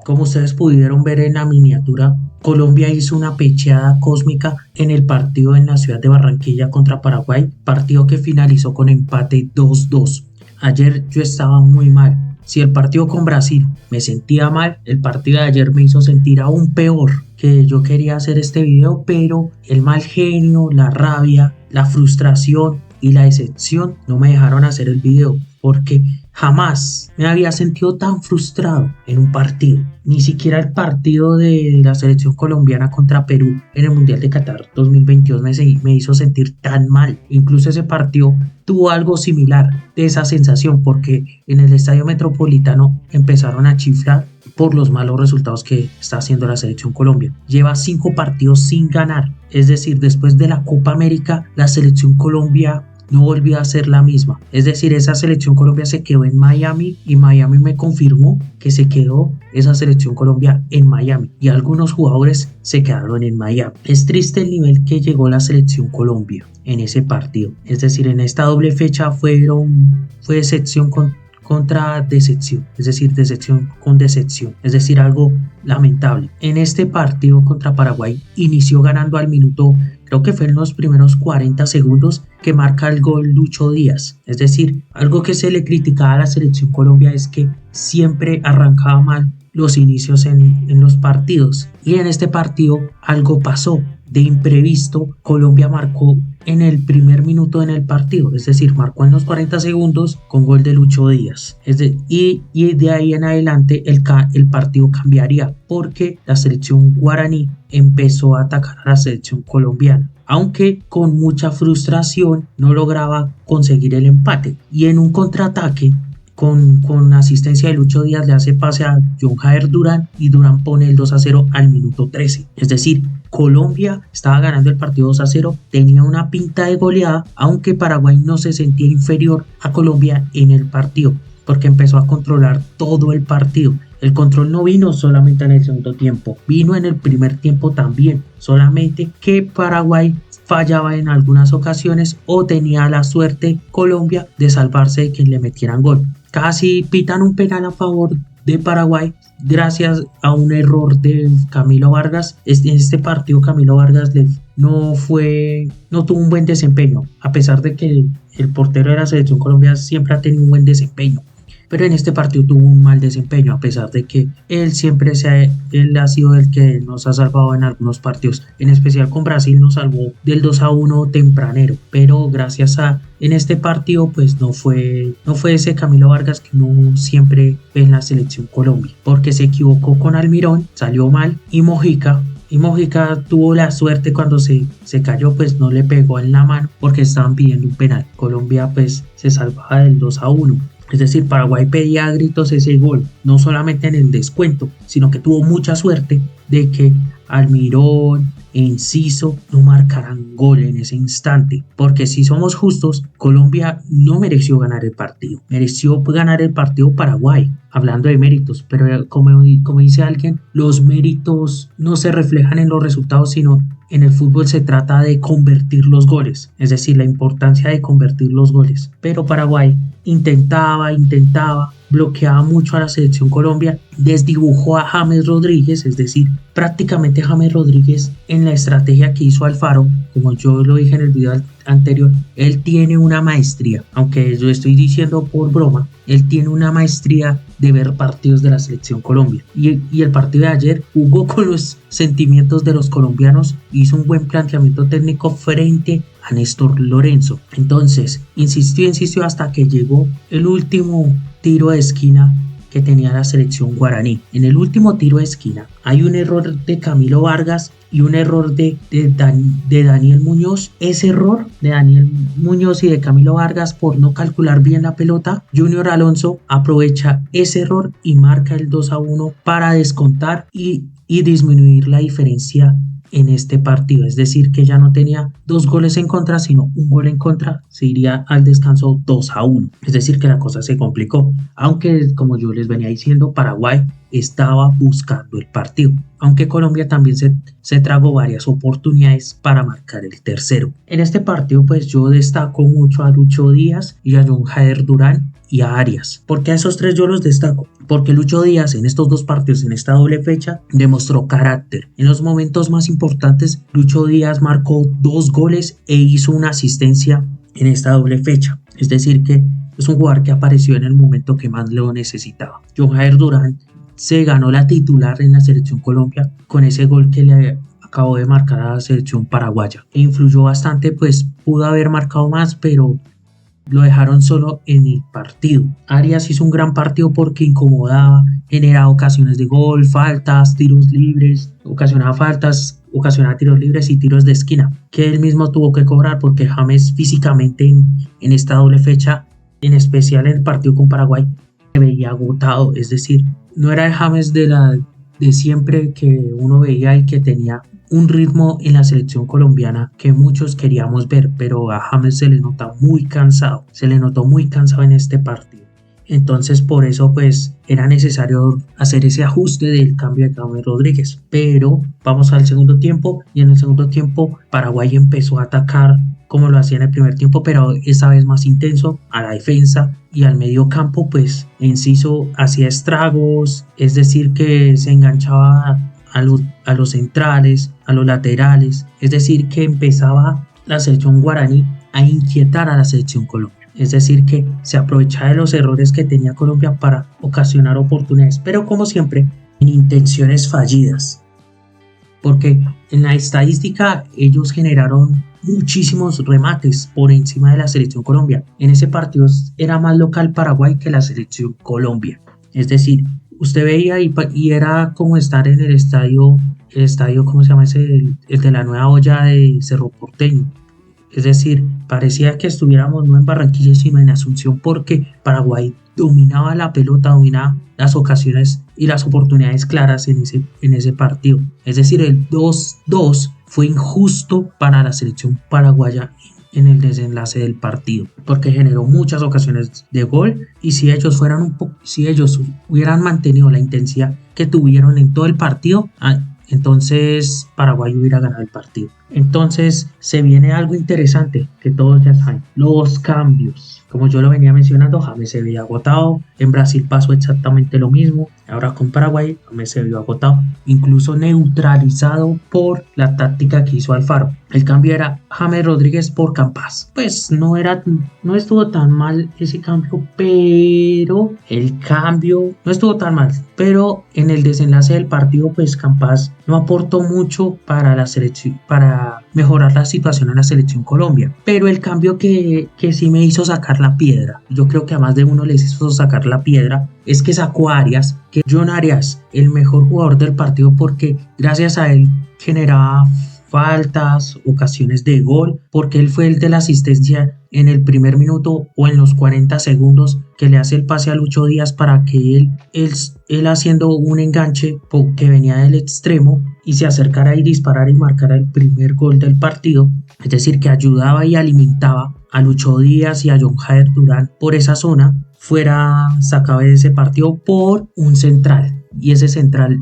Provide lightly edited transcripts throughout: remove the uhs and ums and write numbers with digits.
Como ustedes pudieron ver en la miniatura, Colombia hizo una pecheada cósmica en el partido en la ciudad de Barranquilla contra Paraguay, partido que finalizó con empate 2-2. Ayer yo estaba muy mal. Si el partido con Brasil me sentía mal, el partido de ayer me hizo sentir aún peor. Que yo quería hacer este video, pero el mal genio, la rabia, la frustración y la decepción no me dejaron hacer el video, porque jamás me había sentido tan frustrado en un partido. Ni siquiera el partido de la selección colombiana contra Perú en el Mundial de Qatar 2022 me hizo sentir tan mal. Incluso ese partido tuvo algo similar de esa sensación, porque en el Estadio Metropolitano empezaron a chiflar por los malos resultados que está haciendo la selección Colombia. Lleva 5 partidos sin ganar. Es decir, después de la Copa América, la selección Colombia no volvió a ser la misma. Es decir, esa selección Colombia se quedó en Miami y Miami me confirmó que se quedó esa selección Colombia en Miami y algunos jugadores se quedaron en Miami. Es triste el nivel que llegó la selección Colombia en ese partido. Es decir, en esta doble fecha fue decepción contra decepción, es decir, decepción con decepción, es decir, algo lamentable. En este partido contra Paraguay inició ganando al minuto, creo que fue en los primeros 40 segundos que marca el gol Lucho Díaz. Es decir, algo que se le criticaba a la selección Colombia es que siempre arrancaba mal los inicios en los partidos, y en este partido algo pasó. De imprevisto, Colombia marcó en el primer minuto en el partido, es decir, marcó en los 40 segundos con gol de Lucho Díaz. Y de ahí en adelante el partido cambiaría, porque la selección guaraní empezó a atacar a la selección colombiana, aunque con mucha frustración no lograba conseguir el empate. Y en un contraataque, con asistencia de Lucho Díaz, le hace pase a John Jair Durán y Durán pone el 2-0 al minuto 13. Es decir, Colombia estaba ganando el partido 2-0, tenía una pinta de goleada, aunque Paraguay no se sentía inferior a Colombia en el partido, porque empezó a controlar todo el partido. El control no vino solamente en el segundo tiempo, vino en el primer tiempo también, solamente que Paraguay fallaba en algunas ocasiones o tenía la suerte Colombia de salvarse de que le metieran gol. Casi pitan un penal a favor de Paraguay gracias a un error de Camilo Vargas. En este partido Camilo Vargas no tuvo un buen desempeño, a pesar de que el portero de la selección Colombia siempre ha tenido un buen desempeño. Pero en este partido tuvo un mal desempeño, a pesar de que él ha sido el que nos ha salvado en algunos partidos. En especial con Brasil nos salvó del 2-1 tempranero, pero en este partido pues no fue ese Camilo Vargas que uno siempre ve en la selección Colombia, porque se equivocó con Almirón, salió mal, y Mojica tuvo la suerte cuando se cayó, pues no le pegó en la mano porque estaban pidiendo un penal. Colombia pues se salvaba del 2-1. Es decir, Paraguay pedía a gritos ese gol, no solamente en el descuento, sino que tuvo mucha suerte de que Almirón, Enciso no marcaran gol en ese instante, porque si somos justos, Colombia no mereció ganar el partido, mereció ganar el partido Paraguay, hablando de méritos, pero como dice alguien, los méritos no se reflejan en los resultados, sino en el fútbol se trata de convertir los goles, es decir, la importancia de convertir los goles. Pero Paraguay intentaba, bloqueaba mucho a la selección Colombia, desdibujó a James Rodríguez, es decir, prácticamente James Rodríguez en la estrategia que hizo Alfaro, como yo lo dije en el video anterior, él tiene una maestría, aunque yo estoy diciendo por broma, él tiene una maestría de ver partidos de la selección Colombia, y el partido de ayer jugó con los sentimientos de los colombianos, hizo un buen planteamiento técnico frente a Néstor Lorenzo. Entonces insistió hasta que llegó el último tiro de esquina que tenía la selección guaraní. En el último tiro de esquina hay un error de Camilo Vargas y un error de Daniel Muñoz. Ese error de Daniel Muñoz y de Camilo Vargas por no calcular bien la pelota, Junior Alonso aprovecha ese error y marca el 2-1 para descontar y disminuir la diferencia en este partido. Es decir, que ya no tenía 2 goles en contra, sino un gol en contra, se iría al descanso 2-1. Es decir, que la cosa se complicó, aunque como yo les venía diciendo, Paraguay estaba buscando el partido, aunque Colombia también se tragó varias oportunidades para marcar el tercero. En este partido pues yo destaco mucho a Lucho Díaz y a John Jair Durán y a Arias. ¿Por qué a esos tres yo los destaco? porque Lucho Díaz en estos dos partidos, en esta doble fecha, demostró carácter. En los momentos más importantes, Lucho Díaz marcó 2 goles e hizo una asistencia en esta doble fecha. Es decir que es un jugador que apareció en el momento que más lo necesitaba. John Jair Durán se ganó la titular en la selección Colombia con ese gol que le acabó de marcar a la selección paraguaya. E influyó bastante, pues pudo haber marcado más, pero lo dejaron solo en el partido. Arias hizo un gran partido porque incomodaba, generaba ocasiones de gol, faltas, tiros libres, ocasionaba tiros libres y tiros de esquina, que él mismo tuvo que cobrar porque James físicamente en esta doble fecha, en especial en el partido con Paraguay, se veía agotado. Es decir, no era el James de siempre que uno veía y que tenía un ritmo en la selección colombiana que muchos queríamos ver, pero a James se le notó muy cansado en este partido. Entonces por eso pues era necesario hacer ese ajuste del cambio de James Rodríguez. Pero vamos al segundo tiempo, y en el segundo tiempo Paraguay empezó a atacar como lo hacía en el primer tiempo, pero esa vez más intenso a la defensa, y al medio campo pues Enciso hacía estragos, es decir que se enganchaba a los centrales, a los laterales, es decir que empezaba la selección guaraní a inquietar a la selección Colombia. Es decir que se aprovechaba de los errores que tenía Colombia para ocasionar oportunidades, pero como siempre en intenciones fallidas, porque en la estadística ellos generaron muchísimos remates por encima de la selección Colombia. En ese partido era más local Paraguay que la selección Colombia. Es decir, usted veía y era como estar en el estadio, ¿cómo se llama ese? El de la nueva olla de Cerro Porteño. Es decir, parecía que estuviéramos no en Barranquilla sino en Asunción, porque Paraguay dominaba la pelota, dominaba las ocasiones y las oportunidades claras en ese partido. Es decir, el 2-2 fue injusto para la selección paraguaya en el desenlace del partido, porque generó muchas ocasiones de gol, y si ellos hubieran mantenido la intensidad que tuvieron en todo el partido, entonces Paraguay hubiera ganado el partido. Entonces se viene algo interesante que todos ya saben: los cambios. Como yo lo venía mencionando, James se veía agotado. En Brasil pasó exactamente lo mismo. Ahora con Paraguay, James se vio agotado, incluso neutralizado por la táctica que hizo Alfaro. El cambio era James Rodríguez por Campas. Pues no estuvo tan mal ese cambio, pero pero en el desenlace del partido, pues Campas no aportó mucho para la selección, para mejorar la situación en la selección Colombia. Pero el cambio que sí me hizo sacar la piedra, yo creo que a más de uno les hizo sacar la piedra, es que sacó a Arias, que John Arias, el mejor jugador del partido, porque gracias a él generaba faltas, ocasiones de gol, porque él fue el de la asistencia en el primer minuto o en los 40 segundos que le hace el pase a Lucho Díaz para que él haciendo un enganche que venía del extremo y se acercara y disparara y marcara el primer gol del partido. Es decir, que ayudaba y alimentaba a Lucho Díaz y a John Jair Durán por esa zona, fuera sacado de ese partido por un central, y ese central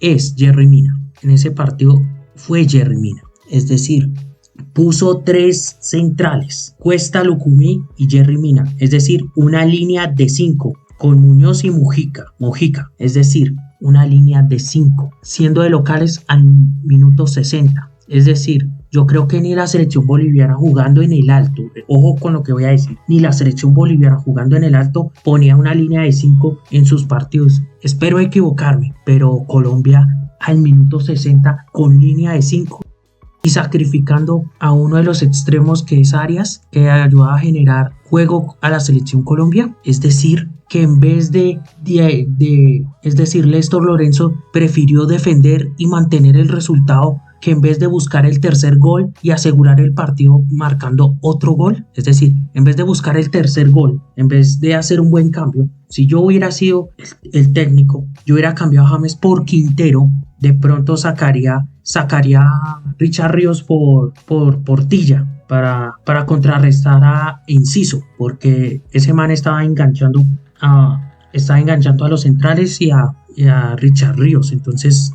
es Jerry Mina. En ese partido fue Jerry Mina, es decir, puso 3 centrales: Cuesta, Lucumí y Jerry Mina, es decir, una línea de 5 con Muñoz y Mojica, es decir, una línea de 5, siendo de locales al minuto 60. Es decir, yo creo que ni la selección boliviana jugando en el alto, ojo con lo que voy a decir, ni la selección boliviana jugando en el alto ponía una línea de 5 en sus partidos. Espero equivocarme, pero Colombia al minuto 60 con línea de 5 y sacrificando a uno de los extremos, que es Arias, que ayudaba a generar juego a la selección Colombia. Es decir, que en vez Néstor Lorenzo prefirió defender y mantener el resultado, que en vez de buscar el tercer gol y asegurar el partido marcando otro gol. Es decir, en vez de buscar el tercer gol, en vez de hacer un buen cambio, si yo hubiera sido el técnico, yo hubiera cambiado a James por Quintero. De pronto sacaría a Richard Ríos por Portilla para contrarrestar a Enciso, porque ese man estaba enganchando a estaba enganchando a los centrales y a Richard Ríos. Entonces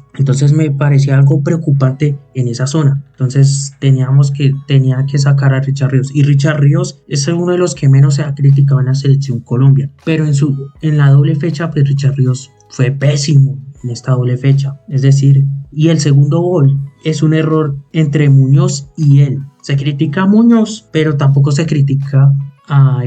me parecía algo preocupante en esa zona. Entonces tenía que sacar a Richard Ríos. Y Richard Ríos es uno de los que menos se ha criticado en la selección Colombia. Pero en la doble fecha, pues Richard Ríos fue pésimo en esta doble fecha. Es decir, y el segundo gol es un error entre Muñoz y él. Se critica a Muñoz, pero tampoco se critica a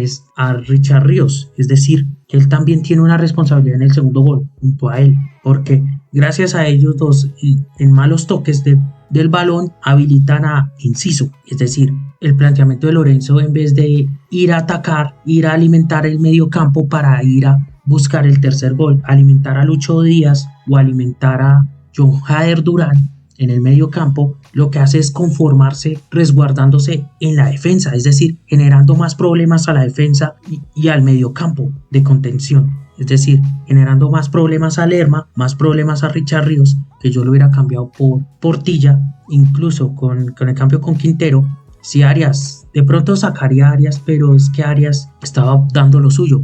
Richard Ríos. Es decir, que él también tiene una responsabilidad en el segundo gol junto a él, porque gracias a ellos dos en malos toques del balón habilitan a Enciso. Es decir, el planteamiento de Lorenzo, en vez de ir a atacar, ir a alimentar el medio campo para ir a buscar el tercer gol, alimentar a Lucho Díaz o alimentar a John Jader Durán en el medio campo, lo que hace es conformarse resguardándose en la defensa, es decir, generando más problemas a la defensa y al medio campo de contención. Es decir, generando más problemas a Lerma, más problemas a Richard Ríos, que yo lo hubiera cambiado por Portilla, incluso con el cambio con Quintero. Si Arias, de pronto sacaría a Arias, pero es que Arias estaba dando lo suyo.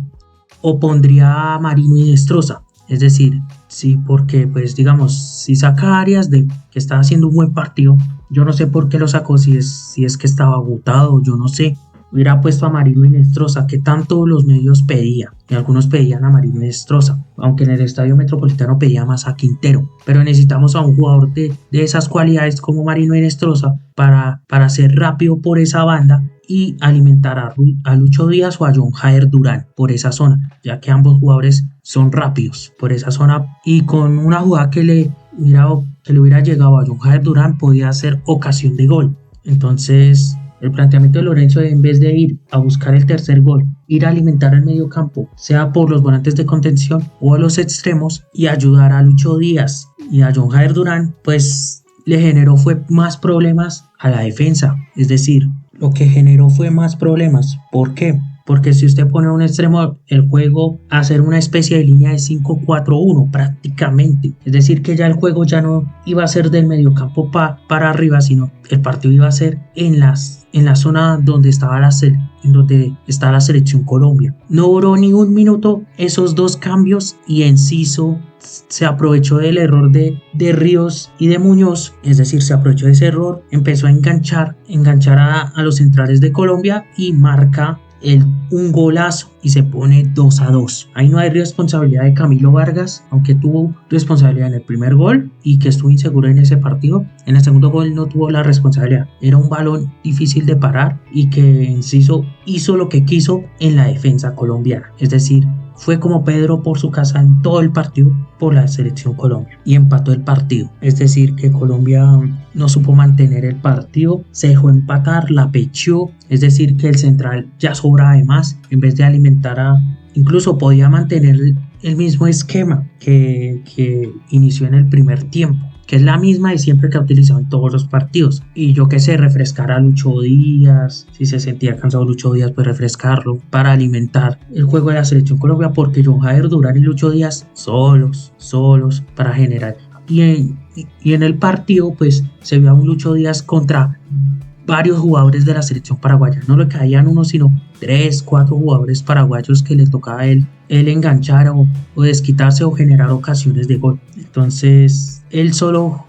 O pondría a Marino y Destroza. Es decir, sí, porque pues digamos, si saca a Arias que está haciendo un buen partido, yo no sé por qué lo sacó, si es que estaba agotado, yo no sé. Hubiera puesto a Marino y Destroza, que tanto los medios pedían, y algunos pedían a Marino y Destroza, aunque en el Estadio Metropolitano pedía más a Quintero. Pero necesitamos a un jugador de esas cualidades como Marino y Destroza para ser rápido por esa banda y alimentar a Lucho Díaz o a John Jader Durán por esa zona, ya que ambos jugadores son rápidos por esa zona, y con una jugada que le hubiera llegado a John Jader Durán podía ser ocasión de gol. Entonces el planteamiento de Lorenzo, en vez de ir a buscar el tercer gol, ir a alimentar el medio campo, sea por los volantes de contención o a los extremos, y ayudar a Lucho Díaz y a John Jader Durán, pues le generó fue más problemas a la defensa. Es decir, lo que generó fue más problemas. ¿Por qué? Porque si usted pone a un extremo el juego a hacer una especie de línea de 5-4-1 prácticamente, es decir que ya el juego ya no iba a ser del mediocampo para arriba, sino el partido iba a ser en la zona donde estaba la selección Colombia. No duró ni un minuto esos dos cambios y Enciso se aprovechó del error de Ríos y de Muñoz, es decir, se aprovechó de ese error, empezó a enganchar a los centrales de Colombia y marca un golazo y se pone 2-2. Ahí no hay responsabilidad de Camilo Vargas, aunque tuvo responsabilidad en el primer gol y que estuvo inseguro en ese partido. En el segundo gol no tuvo la responsabilidad. Era un balón difícil de parar y que Enciso hizo lo que quiso en la defensa colombiana. Es decir, fue como Pedro por su casa en todo el partido por la selección Colombia y empató el partido. Es decir, que Colombia no supo mantener el partido, se dejó empatar, la pecheó. Es decir, que el central ya sobraba de más, en vez de alimentar incluso podía mantener el mismo esquema que inició en el primer tiempo, que es la misma de siempre que ha utilizado en todos los partidos. Y yo que sé, refrescar a Lucho Díaz, si se sentía cansado Lucho Díaz, pues refrescarlo para alimentar el juego de la selección Colombia, porque John Jader Durán y Lucho Díaz solos para generar. Y en el partido pues se vio a un Lucho Díaz contra varios jugadores de la selección paraguaya. No le caían uno, sino 3-4 jugadores paraguayos que le tocaba a él enganchar o desquitarse o generar ocasiones de gol. Entonces él solo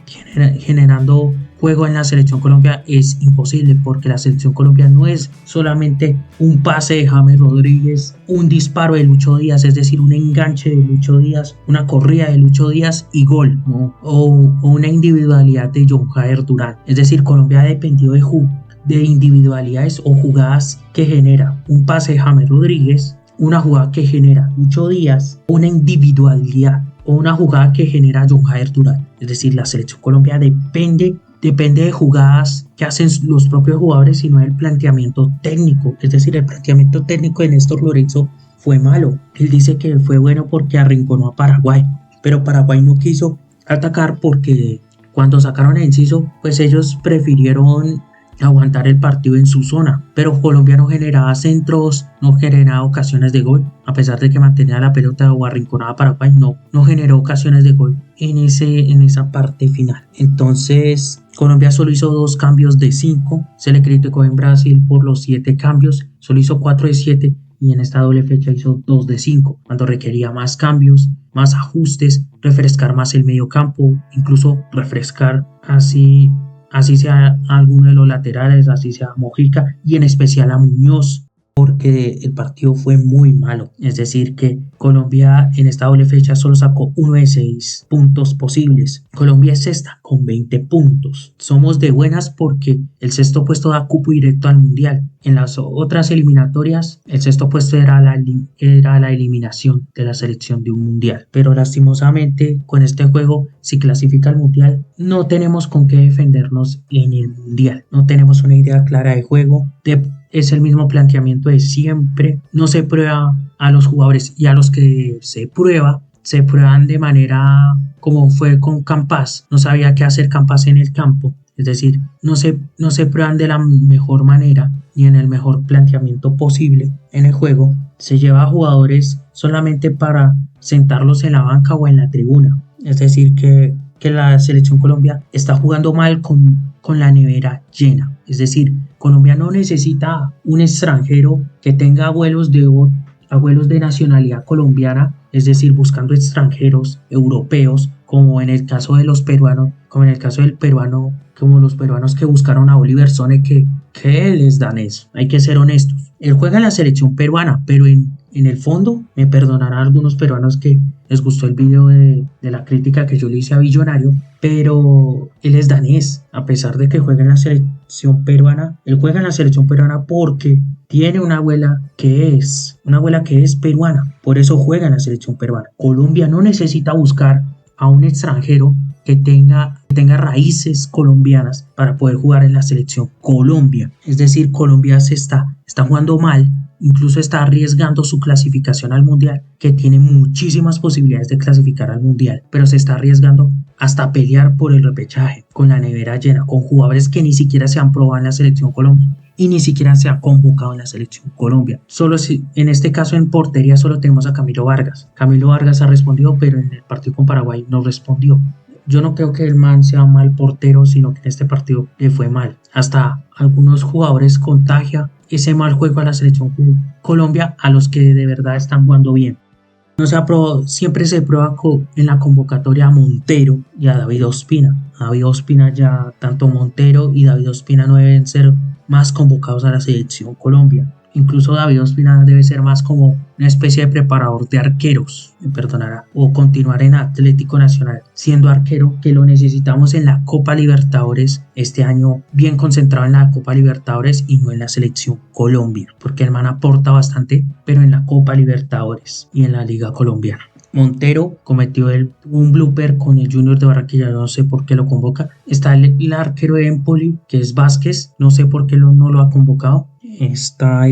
generando juego en la selección Colombia es imposible, porque la selección Colombia no es solamente un pase de James Rodríguez, un disparo de Lucho Díaz, es decir, un enganche de Lucho Díaz, una corrida de Lucho Díaz y gol, ¿no? o una individualidad de John Jader Durán. Es decir, Colombia ha dependido de individualidades o jugadas que genera un pase de James Rodríguez, una jugada que genera Lucho Díaz, una individualidad o una jugada que genera John Jader Durán. Es decir, la selección Colombia depende de jugadas que hacen los propios jugadores y no del planteamiento técnico. Es decir, el planteamiento técnico de Néstor Lorenzo fue malo. Él dice que fue bueno porque arrinconó a Paraguay, pero Paraguay no quiso atacar porque cuando sacaron a Enciso, pues ellos prefirieron aguantar el partido en su zona, pero Colombia no generaba centros, no generaba ocasiones de gol, a pesar de que mantenía la pelota o arrinconaba a Paraguay, no generó ocasiones de gol en esa parte final. Entonces Colombia solo hizo 2 cambios de 5, se le criticó en Brasil por los 7 cambios, solo hizo 4 de 7, y en esta doble fecha hizo 2 de 5, cuando requería más cambios, más ajustes, refrescar más el medio campo, incluso refrescar así sea alguno de los laterales, así sea Mojica y en especial a Muñoz, porque el partido fue muy malo. Es decir, que Colombia en esta doble fecha solo sacó 1 de 6 puntos posibles. Colombia es sexta con 20 puntos. Somos de buenas porque el sexto puesto da cupo directo al Mundial. En las otras eliminatorias, el sexto puesto era la eliminación de la selección de un Mundial. Pero lastimosamente, con este juego, si clasifica al Mundial, no tenemos con qué defendernos en el Mundial. No tenemos una idea clara de juego. Es el mismo planteamiento de siempre, no se prueba a los jugadores y a los que se prueban de manera como fue con Campas, no sabía qué hacer Campas en el campo, es decir, no se prueban de la mejor manera ni en el mejor planteamiento posible en el juego, se lleva a jugadores solamente para sentarlos en la banca o en la tribuna, es decir que la selección Colombia está jugando mal con la nevera llena. Es decir, Colombia no necesita un extranjero que tenga abuelos de nacionalidad colombiana, es decir, buscando extranjeros europeos, como en el caso de los peruanos, como los peruanos que buscaron a Oliver Sone, que él es danés. Hay que ser honestos. Él juega en la selección peruana, pero en el fondo, me perdonarán algunos peruanos que les gustó el video de la crítica que yo le hice a Billonario, pero él es danés, a pesar de que juega en la selección peruana. Él juega en la selección peruana porque tiene una abuela que es peruana, por eso juega en la selección peruana. Colombia no necesita buscar a un extranjero que tenga raíces colombianas para poder jugar en la selección Colombia. Es decir, Colombia está jugando mal, incluso está arriesgando su clasificación al Mundial, que tiene muchísimas posibilidades de clasificar al Mundial, pero se está arriesgando hasta pelear por el repechaje, con la nevera llena, con jugadores que ni siquiera se han probado en la selección Colombia y ni siquiera se ha convocado en la selección Colombia. En este caso en portería solo tenemos a Camilo Vargas. Camilo Vargas ha respondido, pero en el partido con Paraguay no respondió. Yo no creo que el man sea mal portero, sino que en este partido le fue mal. Hasta algunos jugadores contagia ese mal juego a la selección Colombia a los que de verdad están jugando bien. No se aprobó, siempre se prueba en la convocatoria a Montero y a David Ospina. David Ospina ya, tanto Montero y David Ospina no deben ser más convocados a la selección Colombia. Incluso David Ospina debe ser más como una especie de preparador de arqueros, me perdonará, o continuar en Atlético Nacional siendo arquero, que lo necesitamos en la Copa Libertadores este año, bien concentrado en la Copa Libertadores y no en la selección Colombia, porque el man aporta bastante, pero en la Copa Libertadores y en la Liga Colombiana. Montero cometió un blooper con el Junior de Barranquilla, no sé por qué lo convoca. Está el arquero de Empoli, que es Vázquez, no sé por qué no lo ha convocado. Está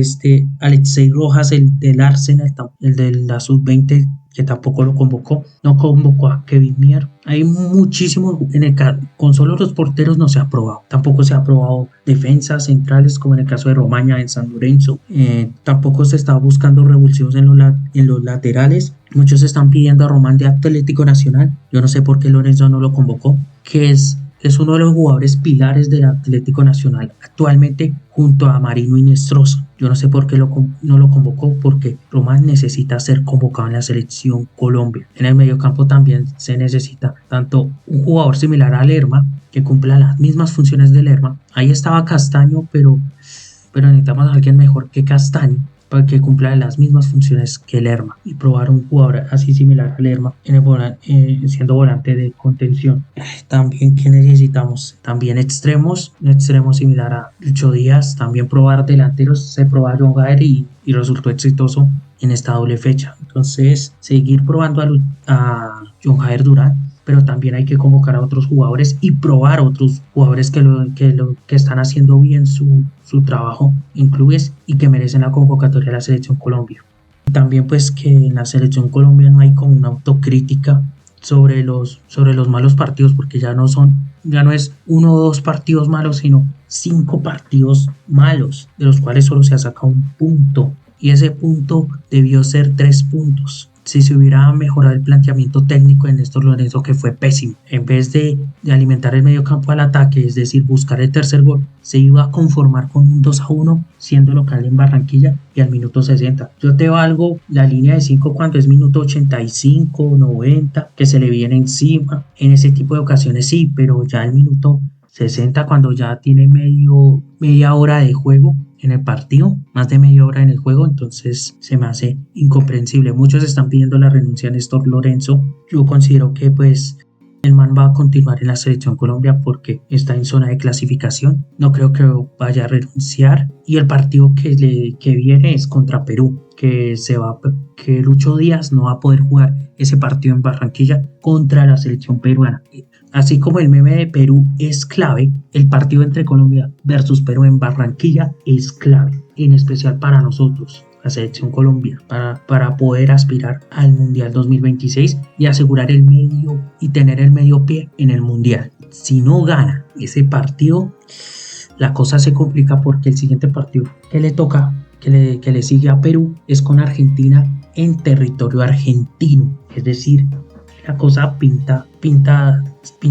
Alexei Rojas, el del Arsenal, el de la sub-20, que tampoco lo convocó. No convocó a Kevin Mier. Hay muchísimos, con solo los porteros no se ha aprobado. Tampoco se ha aprobado defensas centrales, como en el caso de Romaña en San Lorenzo. Tampoco se está buscando revulsivos en los laterales. Muchos están pidiendo a Román de Atlético Nacional. Yo no sé por qué Lorenzo no lo convocó, que es uno de los jugadores pilares del Atlético Nacional actualmente, junto a Marino Inestrosa. Yo no sé por qué no lo convocó, porque Román necesita ser convocado en la selección Colombia. En el mediocampo también se necesita tanto un jugador similar a Lerma, que cumpla las mismas funciones de Lerma. Ahí estaba Castaño, pero necesitamos a alguien mejor que Castaño, para que cumpla las mismas funciones que Lerma, y probar un jugador así similar a Lerma siendo volante de contención. También, ¿qué necesitamos? También extremos, un extremo similar a Lucho Díaz. También probar delanteros. Se probó a John Jair y resultó exitoso en esta doble fecha. Entonces, seguir probando a John Jair Durán, pero también hay que convocar a otros jugadores y probar otros jugadores que están haciendo bien su trabajo en clubes y que merecen la convocatoria de la selección Colombia. También pues que en la selección Colombia no hay como una autocrítica sobre los malos partidos, porque ya no es 1 o 2 partidos malos, sino 5 partidos malos, de los cuales solo se ha sacado un punto. Y ese punto debió ser 3 puntos. si se hubiera mejorado el planteamiento técnico de Néstor Lorenzo, que fue pésimo. En vez de alimentar el medio campo al ataque, es decir, buscar el tercer gol, se iba a conformar con un 2-1 siendo local en Barranquilla y al minuto 60. Yo te valgo la línea de 5 cuando es minuto 85, 90, que se le viene encima. En ese tipo de ocasiones sí, pero ya el minuto 60 cuando ya tiene media hora de juego en el partido, más de media hora en el juego, entonces se me hace incomprensible. Muchos están pidiendo la renuncia de Néstor Lorenzo. Yo considero que pues el man va a continuar en la selección Colombia porque está en zona de clasificación. No creo que vaya a renunciar. Y el partido que viene es contra Perú, que Lucho Díaz no va a poder jugar ese partido en Barranquilla contra la selección peruana. Así como el meme de Perú es clave, el partido entre Colombia versus Perú en Barranquilla es clave, en especial para nosotros, la selección Colombia, para poder aspirar al Mundial 2026 y asegurar y tener el medio pie en el Mundial. Si no gana ese partido, la cosa se complica porque el siguiente partido que le toca, que le sigue a Perú, es con Argentina en territorio argentino. Es decir, la cosa pinta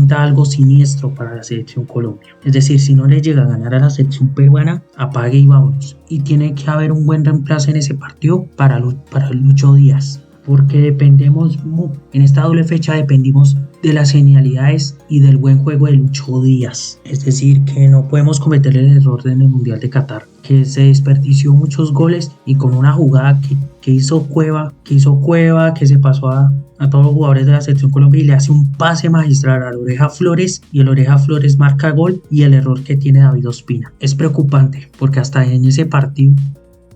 algo siniestro para la selección Colombia. Es decir, si no le llega a ganar a la selección peruana, apague y vámonos. Y tiene que haber un buen reemplazo en ese partido para Lucho Díaz. Porque en esta doble fecha dependimos de las genialidades y del buen juego de Lucho Díaz. Es decir, que no podemos cometer el error en el Mundial de Qatar, que se desperdició muchos goles y con una jugada que hizo Cueva, que se pasó a todos los jugadores de la selección Colombia y le hace un pase magistral al Oreja Flores y el Oreja Flores marca gol y el error que tiene David Ospina. Es preocupante porque hasta en ese partido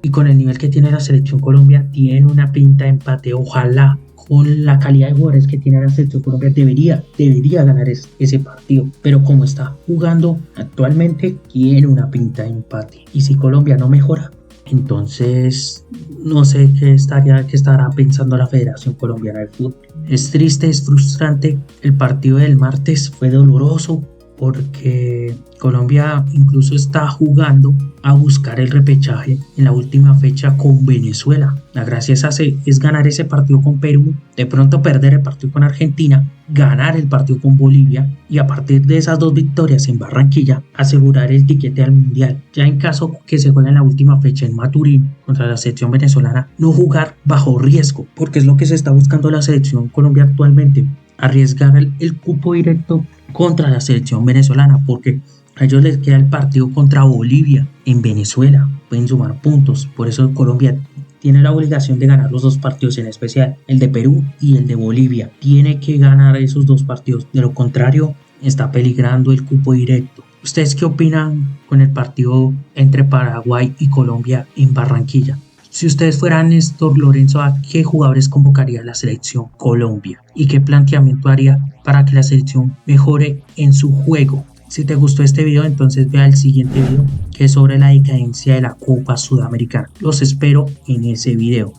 y con el nivel que tiene la selección Colombia tiene una pinta de empate. Ojalá con la calidad de jugadores que tiene la selección Colombia debería ganar ese partido, pero como está jugando actualmente tiene una pinta de empate y si Colombia no mejora, entonces no sé qué estará pensando la Federación Colombiana de Fútbol. Es triste, es frustrante. El partido del martes fue doloroso porque Colombia incluso está jugando a buscar el repechaje en la última fecha con Venezuela. La gracia es ganar ese partido con Perú, de pronto perder el partido con Argentina, ganar el partido con Bolivia y a partir de esas dos victorias en Barranquilla asegurar el tiquete al Mundial. Ya en caso que se juegue en la última fecha en Maturín contra la selección venezolana, no jugar bajo riesgo, porque es lo que se está buscando la selección Colombia actualmente, arriesgar el cupo directo contra la selección venezolana, porque a ellos les queda el partido contra Bolivia en Venezuela, pueden sumar puntos. Por eso Colombia tiene la obligación de ganar los dos partidos, en especial el de Perú y el de Bolivia. Tiene que ganar esos dos partidos, de lo contrario está peligrando el cupo directo. ¿Ustedes qué opinan con el partido entre Paraguay y Colombia en Barranquilla? Si ustedes fueran Néstor Lorenzo, ¿a qué jugadores convocaría la selección Colombia? ¿Y qué planteamiento haría para que la selección mejore en su juego? Si te gustó este video, entonces vea el siguiente video, que es sobre la decadencia de la Copa Sudamericana. Los espero en ese video.